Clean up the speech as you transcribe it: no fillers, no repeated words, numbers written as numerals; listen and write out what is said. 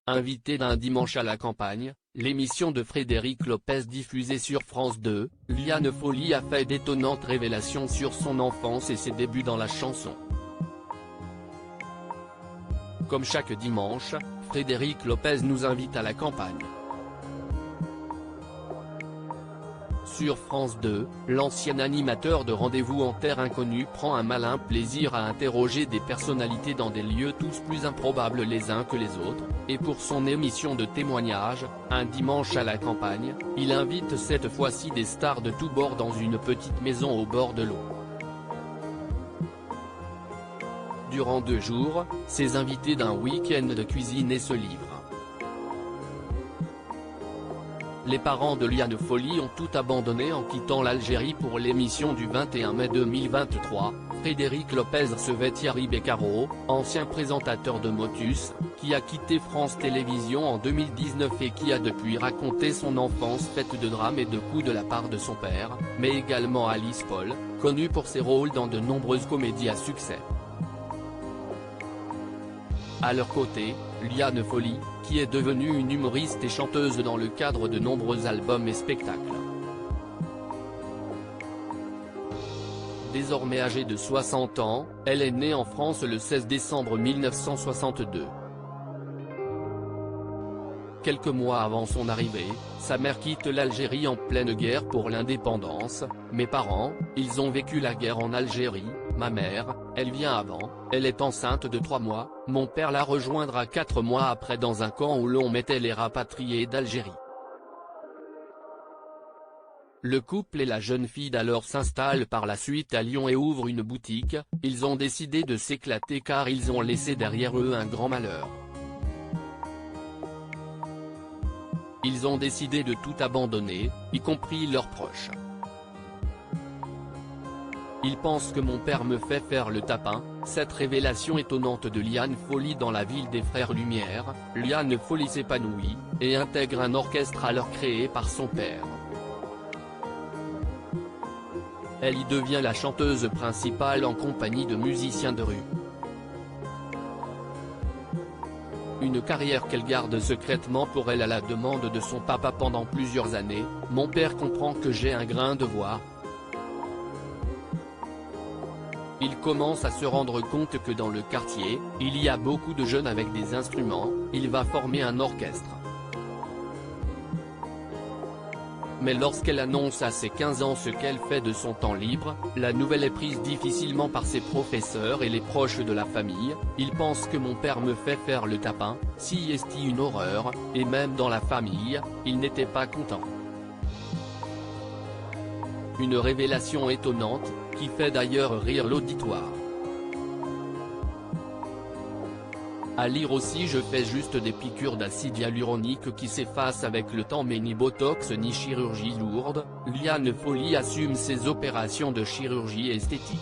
invité d'un dimanche à la campagne, l'émission de Frédéric Lopez diffusée sur France 2, Liane Folly a fait d'étonnantes révélations sur son enfance et ses débuts dans la chanson. Comme chaque dimanche, Frédéric Lopez nous invite à la campagne. Sur France 2, l'ancien animateur de Rendez-vous en terre inconnue prend un malin plaisir à interroger des personnalités dans des lieux tous plus improbables les uns que les autres, et pour son émission de témoignage, Un dimanche à la campagne, il invite cette fois-ci des stars de tous bords dans une petite maison au bord de l'eau. Durant 2 jours, ces invités d'un week-end de cuisine et se livrent. Les parents de Liane Folly ont tout abandonné en quittant l'Algérie pour l'émission du 21 mai 2023, Frédéric Lopez recevait Thierry Beccaro, ancien présentateur de Motus, qui a quitté France Télévisions en 2019 et qui a depuis raconté son enfance faite de drames et de coups de la part de son père, mais également Alice Paul, connue pour ses rôles dans de nombreuses comédies à succès. À leur côté, Liane Folly, qui est devenue une humoriste et chanteuse dans le cadre de nombreux albums et spectacles. Désormais âgée de 60 ans, elle est née en France le 16 décembre 1962. Quelques mois avant son arrivée, sa mère quitte l'Algérie en pleine guerre pour l'indépendance. Mes parents, ils ont vécu la guerre en Algérie, ma mère, elle vient avant, elle est enceinte de 3 mois, mon père la rejoindra 4 mois après dans un camp où l'on mettait les rapatriés d'Algérie. Le couple et la jeune fille d'alors s'installent par la suite à Lyon et ouvrent une boutique. Ils ont décidé de s'éclater car ils ont laissé derrière eux un grand malheur. Ils ont décidé de tout abandonner, y compris leurs proches. Ils pensent que mon père me fait faire le tapin. Cette révélation étonnante de Liane Folly dans la ville des Frères Lumière, Liane Folly s'épanouit, et intègre un orchestre alors créé par son père. Elle y devient la chanteuse principale en compagnie de musiciens de rue. Une carrière qu'elle garde secrètement pour elle à la demande de son papa pendant plusieurs années. Mon père comprend que j'ai un grain de voix. Il commence à se rendre compte que dans le quartier, il y a beaucoup de jeunes avec des instruments, il va former un orchestre. Mais lorsqu'elle annonce à ses 15 ans ce qu'elle fait de son temps libre, la nouvelle est prise difficilement par ses professeurs et les proches de la famille. Ils pensent que mon père me fait faire le tapin, si est une horreur, et même dans la famille, ils n'étaient pas contents. Une révélation étonnante, qui fait d'ailleurs rire l'auditoire. À lire aussi je fais juste des piqûres d'acide hyaluronique qui s'effacent avec le temps mais ni botox ni chirurgie lourde. Liane Folly assume ses opérations de chirurgie esthétique.